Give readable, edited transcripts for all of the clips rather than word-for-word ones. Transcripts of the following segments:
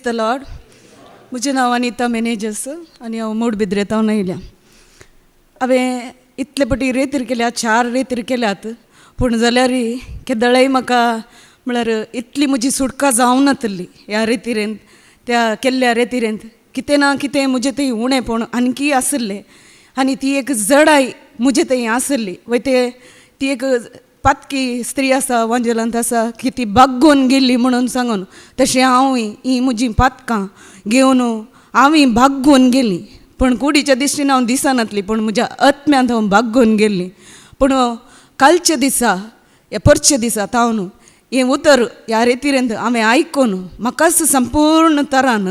The Lord. म्हजें नांव अनिता मेनेजस आनी हांव मूडबिद्रे तावन येयल्या. हांवें इतले पटी रेतीर केल्या, 4 रेतीर केल्यात, पूण जाल्यार केदळय म्हाका म्हळ्यार इतली म्हजी सुटका जावं नातली ह्या रेतीरेंत. त्या केल्ल्या रेतीरेंत कितें ना कितें म्हजें थंय उणेंपण आणकी आसलें आनी ती एक जडाय म्हजे थंय आसली. वय ती एक पातकी स्त्री आसा, वांजेलांत आसा की ती बागोवन गेल्ली म्हणून सांगून, तशें हांवूय ही म्हजीं पातकां घेवन हांवूय बागोवन गेलीं. पण कुडीच्या दिश्टीन हांव दिसनातली, पूण म्हज्या आत्म्यांत हांव बागोवन गेल्लीं. पूण कालच्या दिसा या परच्या दिसा तावन हें उतर ह्या रेतीरेंत हांवें आयकून म्हाकाच संपूर्ण तरान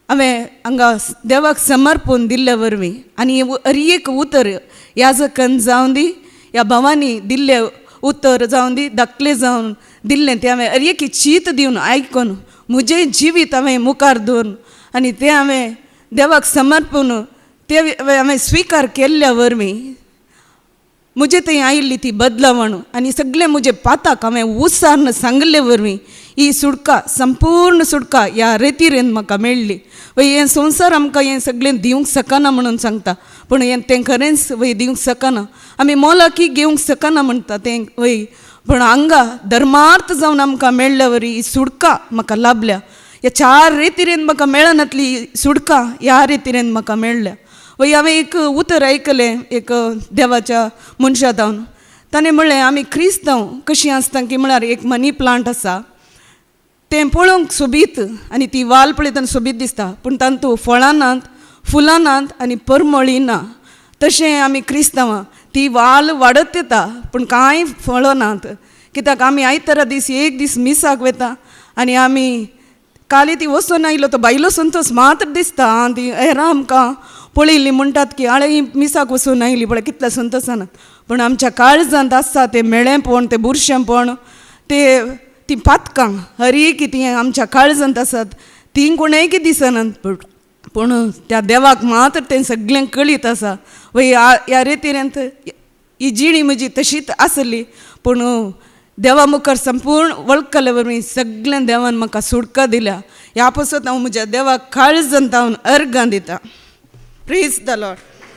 हांवें हांगा देवाक समर्पण दिल्ल्या वरवीं आनी हर एक उतर याजकान जावं दी, ह्या भावानी दिल्लें उतर जावं दी, धाकलें जावन दिल्लें तें हांवें हर एक चीत दिवन आयकून म्हजें जिवीत हांवें मुखार दवरून आनी तें हांवें देवाक समर्पण तें हांवें स्विकार केल्ल्या वरवीं म्हजे थंय आयिल्ली ती बदलावण आनी सगळे म्हजे पाताक हांवें उसारन सांगले वरवीं ही सुटका, संपूर्ण सुटका ह्या रेतीरेंत म्हाका मेळ्ळी. वय हें संवसार आमकां हें सगळें दिवंक शकना म्हणून सांगता, पूण हें तें खरेंच वय दिवंक शकना. आमी मोलाकी घेवंक शकना म्हणटा तें वय, पूण हांगा धर्मार्थ जावन आमकां मेळ्ळ्या वरी ही सुटका म्हाका लाभल्या. ह्या 4 रेतीरेंत म्हाका मेळनातली सुटका ह्या रेतीरेंत म्हाका मेळ्ळ्या. वय हांवें एक उतर आयकलें एक देवाच्या मनशा जावन. ताणें म्हणलें आमी क्रिस्तांव कशीं आसता की म्हळ्यार एक मनी प्लांट आसा, तें पळोवंक सोबीत आनी ती वाल पळयतना सोबीत दिसता, पूण तांतूं फळां नात, फुलां नात आनी परमळी ना. तशें आमी क्रिस्तांवां ती वाल वाडत येता पूण कांय फळां नात. कित्याक आमी आयतारा दीस एक दीस मिसाक वता आनी आमी काली ती वचून आयलो तो भायलो संतोश मात्र दिसता. ती हेरां आमकां पळयल्लीं म्हणटात की आळे मिसाक वचून आयली पळय कितल्या संतोशान, पूण आमच्या काळजांत आसता तें मेळेंपण, तें बुरशेंपण, ती पातकां हर एक ती आमच्या काळजांत आसात. ती कोणेय दिसनात, पूण त्या देवाक मात्र तें सगळें कळीत आसा. वय ह्या रेतीरेंत ही जिणी म्हजी तशीच आसली, पूण देवा मुखार संपूर्ण वळखले वरवीं सगळें देवान म्हाका सुटका दिल्या. ह्या पासून हांव म्हज्या देवाक काळजांत हांव अर्गां दितां. Praise the Lord.